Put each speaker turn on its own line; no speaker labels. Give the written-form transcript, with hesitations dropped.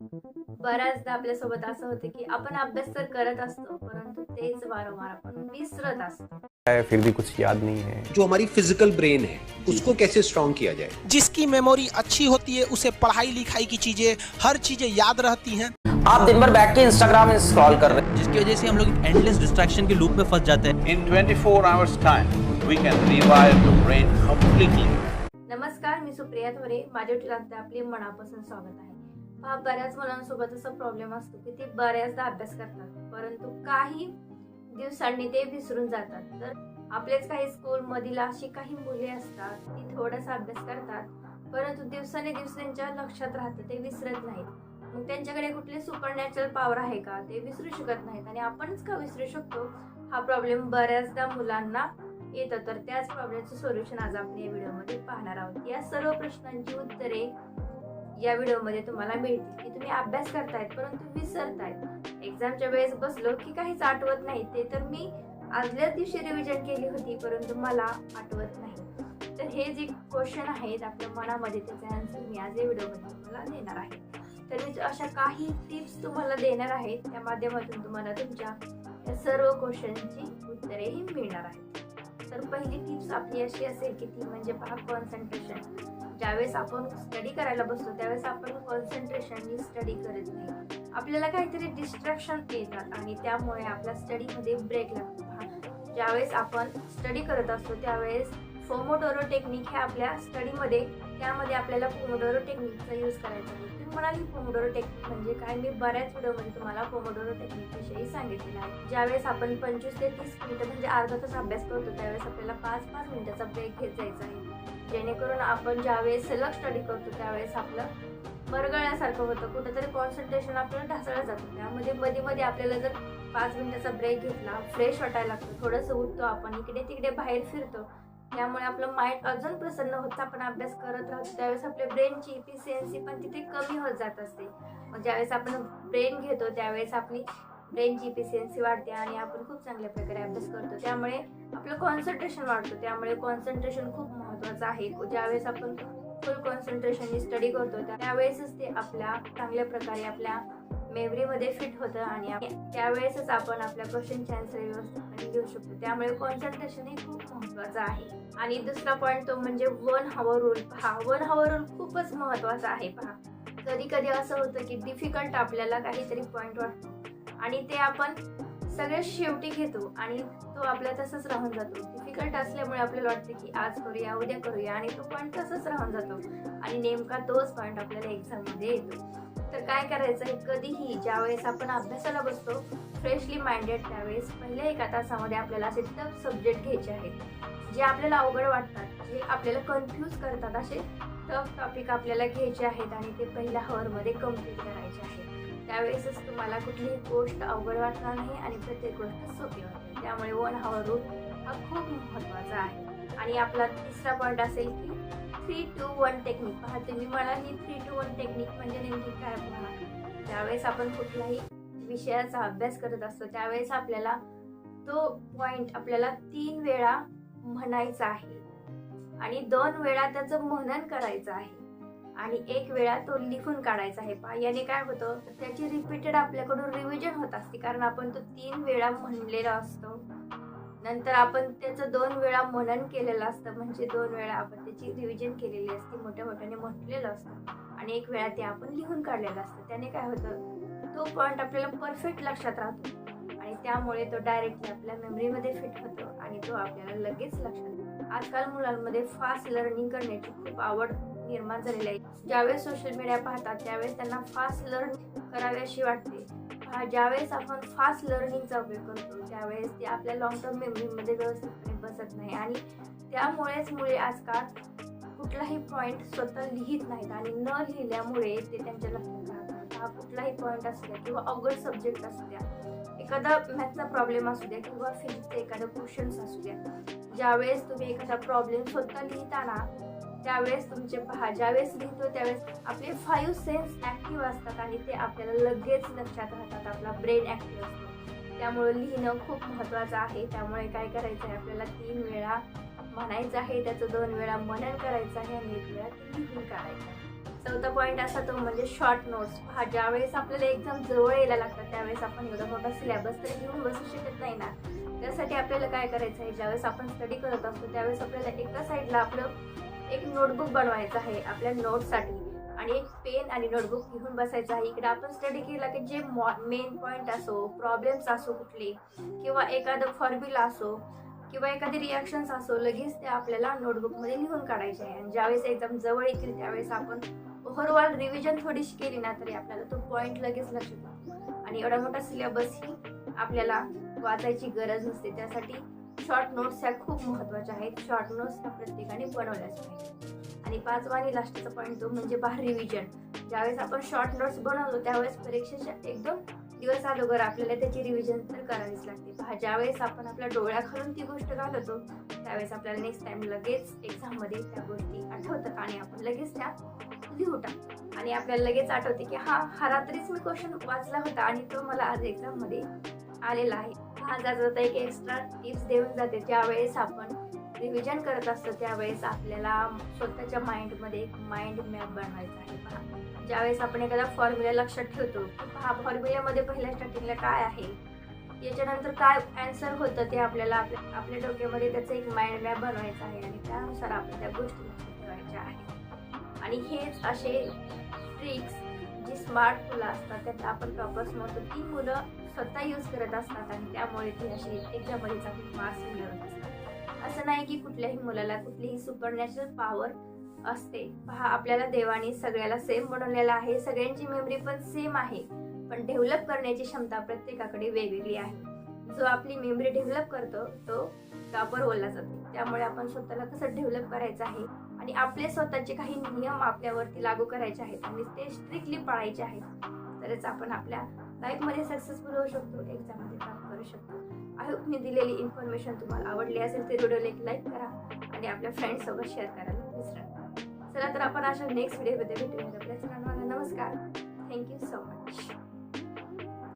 बऱ्याचदा आपल्यासोबत असं होतं की आपण अभ्यास तर करत असतो, परंतु तेच वारंवार आपण विसरत असतो.
है, फिर भी कुछ याद नहीं है।
जो हमारी फिजिकल ब्रेन है उसको कैसे स्ट्रांग किया जाए।
जिसकी मेमोरी अच्छी होती है उसे पढ़ाई लिखाई की चीजें हर चीजें याद रहती हैं।
आप दिन भर बैठ के इंस्टाग्राम स्क्रॉल कर रहे हैं,
जिसकी वजह से हम लोग एंडलेस डिस्ट्रैक्शन के लूप में फंस जाते हैं।
In 24 hours time, we can revive the brain completely.
नमस्कार, मी सुप्रिया थोरे. माझ्या ट्युटोरियलमध्ये आपले मनापासून स्वागत आहे. बऱ्याच मुलांसोबत असा प्रॉब्लेम असतो की ते बऱ्याचदा अभ्यास करतात, परंतु काही दिवसांनी ते विसरून जातात. तर आपलेच काही स्कूलमधील अशी काही मुले असतात ती थोडासा अभ्यास करतात, परंतु दिवसांनी त्यांच्या लक्षात राहतं, ते विसरत नाहीत. मग त्यांच्याकडे कुठली सुपरनॅचरल पॉवर आहे का, ते विसरू शकत नाहीत. आणि आपणच का विसरू शकतो, हा प्रॉब्लेम बऱ्याचदा मुलांना येतं. तर त्याच प्रॉब्लेमचं सोल्युशन आज आपण या व्हिडिओमध्ये पाहणार आहोत. या सर्व प्रश्नांची उत्तरे या व्हिडिओमध्ये तुम्हाला मिळतील की तुम्ही अभ्यास करतायत परंतु विसरतायत. एक्झामच्या वेळेस बसलो की काहीच आठवत नाही, ते तर मी आदल्याच दिवशी रिव्हिजन केली होती परंतु मला आठवत नाही. तर हे जे क्वेश्चन आहेत आपल्या मनामध्ये, त्याचा आन्सर मी आज या व्हिडिओमध्ये तुम्हाला देणार आहे. तर मी अशा काही टिप्स तुम्हाला देणार आहे, त्या माध्यमातून तुम्हाला तुमच्या या सर्व क्वेश्चनची उत्तरेही मिळणार आहेत. तर पहिली टिप्स आपली अशी असेल की ती म्हणजे पहा, कॉन्सन्ट्रेशन. ज्यावेळेस आपण स्टडी करायला बसतो त्यावेळेस आपण कॉन्सन्ट्रेशननी स्टडी करत नाही, आपल्याला काहीतरी डिस्ट्रॅक्शन येतात आणि त्यामुळे आपल्या स्टडीमध्ये ब्रेक लागतो. पहा, ज्यावेळेस आपण स्टडी करत असतो त्यावेळेस पोमोडोरो टेक्निक हे आपल्या स्टडीमध्ये, त्यामध्ये आपल्याला पोमोडोरो टेक्निकचा यूज करायचा आहे. तुम्ही म्हणाली पोमोडोरो टेक्निक म्हणजे काय? मी बऱ्याच व्हिडिओमध्ये तुम्हाला पोमोडोरो टेक्निक विषयी सांगितलेलं आहे. ज्यावेळेस आपण 25 ते 30 मिनिटं म्हणजे अर्धा तास अभ्यास करतो त्यावेळेस आपल्याला 5-5 मिनिटाचा ब्रेक घेत जायचा आहे, जेणेकरून आपण ज्यावेळेस सलग स्टडी करतो त्यावेळेस आपलं मरगळल्यासारखं होतं, कुठेतरी कॉन्सन्ट्रेशन आपल्याला ढासळलं जातं. त्यामध्ये मध्ये आपल्याला जर 5 मिनिटाचा ब्रेक घेतला, फ्रेश वाटायला लागतं, थोडंसं उठतो आपण, इकडे तिकडे बाहेर फिरतो, त्यामुळे आपलं माइंड अजून प्रसन्न होतं. आपण अभ्यास करत राहतो त्यावेळेस आपल्या ब्रेनची इफिशियन्सी पण तिथे कमी होत जात असते. मग ज्यावेळेस आपण ब्रेन घेतो त्यावेळेस आपली ब्रेनची इफिशियन्सी वाढते आणि आपण खूप चांगल्या प्रकारे अभ्यास करतो. त्यामुळे आपलं कॉन्सन्ट्रेशन वाढतं. त्यामुळे कॉन्सन्ट्रेशन खूप महत्त्वाचं आहे. ज्यावेळेस आपण फुल कॉन्सन्ट्रेशननी स्टडी करतो त्यावेळेसच ते आपल्या चांगल्या प्रकारे आपल्या मेमरीमध्ये फिट होतं आणि त्यावेळेसच आपण आपल्या क्वेश्चनचे आन्सर व्यवस्थितपणे घेऊ शकतो. त्यामुळे कॉन्सन्ट्रेशन हे खूप महत्त्वाचं आहे. आणि दुसरा पॉईंट तो म्हणजे 1 hour रूल. पहा, 1 hour रूल खूपच महत्त्वाचा आहे. पहा, कधी कधी असं होतं की डिफिकल्ट आपल्याला काहीतरी पॉईंट वाटतो आणि ते आपण सगळ्यात शेवटी घेतो आणि तो आपल्या तसंच राहून जातो. डिफिकल्ट असल्यामुळे आपल्याला वाटतं की आज करूया, उद्या करूया, आणि तो पॉईंट तसंच राहून जातो आणि नेमका तोच पॉईंट आपल्याला एक्झाममध्ये येतो. तर काय करायचं आहे, कधीही ज्यावेळेस आपण अभ्यासाला बसतो फ्रेशली माइंडेड, त्यावेळेस पहिल्या 1 तासामध्ये आपल्याला असे टफ सब्जेक्ट घ्यायचे आहेत, जे आपल्याला अवघड वाटतात, जे आपल्याला कन्फ्यूज करतात, असे टफ टॉपिक आपल्याला घ्यायचे आहेत आणि ते पहिल्या हॉवरमध्ये कम्प्लीट करायचे आहे. त्यावेळेसच तुम्हाला कुठलीही गोष्ट अवघड वाटणार नाही आणि प्रत्येक गोष्ट सोपी होते. त्यामुळे 1 hour रूल हा खूप महत्त्वाचा आहे. आणि आपला तिसरा पॉईंट असेल की 3-2-1 टेक्निक. पहा, तुम्ही मला ही 3-2-1 टेक्निक म्हणजे नेमकी काय म्हणा, त्यावेळेस आपण कुठल्याही विषयाचा अभ्यास करत असतो त्यावेळेस आपल्याला तो पॉईंट आपल्याला 3 वेळा म्हणायचा आहे आणि 2 वेळा त्याचं मनन करायचं आहे आणि 1 वेळा तो लिहून काढायचा आहे. पहा, याने काय होतं, त्याची रिपीटेड आपल्याकडून रिव्हिजन होत असते, कारण आपण तो 3 वेळा म्हणलेला असतो. नंतर आपण त्याचं 2 वेळा मनन केलेलं असतं, म्हणजे 2 वेळा आपण त्याची रिव्हिजन केलेली असते, मोठ्या मोठ्याने म्हटलेलं असतं आणि 1 वेळा ते आपण लिहून काढलेलं असतं. त्याने काय होतं, तो पॉईंट आपल्याला परफेक्ट लक्षात राहतो आणि त्यामुळे तो डायरेक्टली आपल्या मेमरीमध्ये फिट होतो आणि तो आपल्याला लगेच लक्षात येतो. आजकाल मुलांमध्ये फास्ट लर्निंग करण्याची खूप आवड निर्माण झालेली आहे. ज्यावेळेस सोशल मीडिया पाहतात त्यावेळेस त्यांना फास्ट लर्न करावी अशी वाटते. ज्यावेळेस आपण फास्ट लर्निंगचा उपयोग करतो त्यावेळेस ते आपल्या लॉंग टर्म मेमरीमध्ये व्यवस्थितपणे बसत नाही आणि त्यामुळेच मुले आजकाल कुठलाही पॉईंट स्वतः लिहित नाहीत आणि न लिहिल्यामुळे ते त्यांच्या लक्षात राहतात. हा कुठलाही पॉईंट असू द्या किंवा अवघड सब्जेक्ट असू द्या, एखादा मॅथचा प्रॉब्लेम असू द्या किंवा फिजिक्सचे एखादं क्वेश्चन्स असू द्या, ज्यावेळेस तुम्ही एखादा प्रॉब्लेम स्वतः लिहिताना त्यावेळेस तुमचे पहा, ज्यावेळेस लिहितो त्यावेळेस आपले 5 सेन्स ॲक्टिव्ह असतात आणि ते आपल्याला लगेच लक्षात राहतात. आपला ब्रेन ॲक्टिव्ह असतो. त्यामुळे लिहिणं खूप महत्त्वाचं आहे. त्यामुळे काय करायचं आहे, आपल्याला 3 वेळा म्हणायचं आहे, त्याचं 2 वेळा मनन करायचं आहे आणि 1 वेळा ते लिहून काढायचं आहे. चौथा पॉईंट असा तो म्हणजे शॉर्ट नोट्स. पहा, ज्यावेळेस आपल्याला एक्झाम जवळ यायला लागतात त्यावेळेस आपण एवढा मोठा सिलेबस तर घेऊन बसू शकत नाही ना. त्यासाठी आपल्याला काय करायचं आहे, ज्यावेळेस आपण स्टडी करत असतो त्यावेळेस आपल्याला एका साईडला आपलं एक नोटबुक बनवायचं आहे आपल्या नोट्ससाठी आणि एक पेन आणि नोटबुक घेऊन बसायचं आहे. इकडे आपण स्टडी केला की जे मेन पॉईंट असो, प्रॉब्लेम्स असो कुठले, किंवा एखादं फॉर्म्युला असो किंवा एखादी रिॲक्शन्स असो, लगेच ते आपल्याला नोटबुकमध्ये लिहून काढायचे आहे. आणि ज्यावेळेस एक्झाम जवळ येतील त्यावेळेस आपण ओव्हरऑल रिव्हिजन थोडीशी केली ना तरी आपल्याला तो पॉईंट लगेच लक्षात येतो. आणि एवढा मोठा सिलेबस ही आपल्याला वाचायची गरज नसते. त्यासाठी शॉर्ट नोट्स ह्या खूप महत्त्वाच्या आहेत. शॉर्ट नोट्स ह्या प्रत्येकाने बनवल्याच पाहिजे. आणि पाचवा आणि लास्टचा पॉईंट तो म्हणजे रिव्हिजन. ज्यावेळेस आपण शॉर्ट नोट्स बनवतो त्यावेळेस परीक्षेच्या 1-2 दिवस अगोदर आपल्याला त्याची रिव्हिजन तर करावीच लागते. पहा, ज्यावेळेस आपण आपल्या डोळ्याखालून ती गोष्ट घालवतो त्यावेळेस आपल्याला नेक्स्ट टाइम लगेच एक्झाममध्ये त्या गोष्टी आठवतात आणि आपण लगेच त्या लिहू टाकतो. आणि आपल्याला लगेच आठवते की हा रात्रीच मी क्वेश्चन वाचला होता आणि तो मला आज एक्झाममध्ये आलेला आहे. हा जाता एक एक्स्ट्रा टिप्स देऊन जाते. ज्यावेळेस आपण रिव्हिजन करत असतो त्यावेळेस आपल्याला स्वतःच्या माइंडमध्ये एक माइंड मॅप बनवायचा आहे. पहा, ज्यावेळेस आपण एखादा फॉर्म्युला लक्षात ठेवतो की पहा फॉर्म्युल्यामध्ये पहिल्या स्टार्टिंगला काय आहे, याच्यानंतर काय आन्सर होतं ते आपल्याला आपल्या डोक्यामध्ये त्याचं एक माइंड मॅप बनवायचा आहे आणि त्यानुसार आपण त्या गोष्टी लक्षात ठेवायच्या आहेत. आणि हेच असे ट्रिक्स जी स्मार्ट मुलं असतात त्यात आपण टॉपर्स म्हणतो ती मुलं स्वतः यूज करत असतात आणि त्यामुळे ती अशी एक्झाममध्ये चांगली मार्क्स मिळवत असतात. असं नाही की कुठल्याही मुलाला कुठलीही सुपरनॅचरल पॉवर असते. पहा, आपल्याला देवाने सगळ्याला सेम बनवलेलं आहे. सगळ्यांची मेमरी पण सेम आहे, पण डेव्हलप करण्याची क्षमता प्रत्येकाकडे वेगवेगळी आहे. जो आपली मेमरी डेव्हलप करतो तो टॉपर बोलला जातो. त्यामुळे आपण स्वतःला कसं डेव्हलप करायचं आहे आणि आपले स्वतःचे काही नियम आपल्यावरती लागू करायचे आहेत आणि ते स्ट्रिक्टली पाळायचे आहेत, तरच आपण आपल्या लाईफमध्ये सक्सेसफुल होऊ शकतो, एक्झाममध्ये काम करू शकतो. आय होप मी दिलेली इन्फॉर्मेशन तुम्हाला आवडली असेल तर व्हिडिओला एक लाईक करा आणि आपल्या फ्रेंड्ससोबत शेअर करायला विसरू नका. चला तर आपण अशा नेक्स्ट व्हिडिओमध्ये भेटूया. आपल्या चॅनलला नमस्कार. Thank you so much.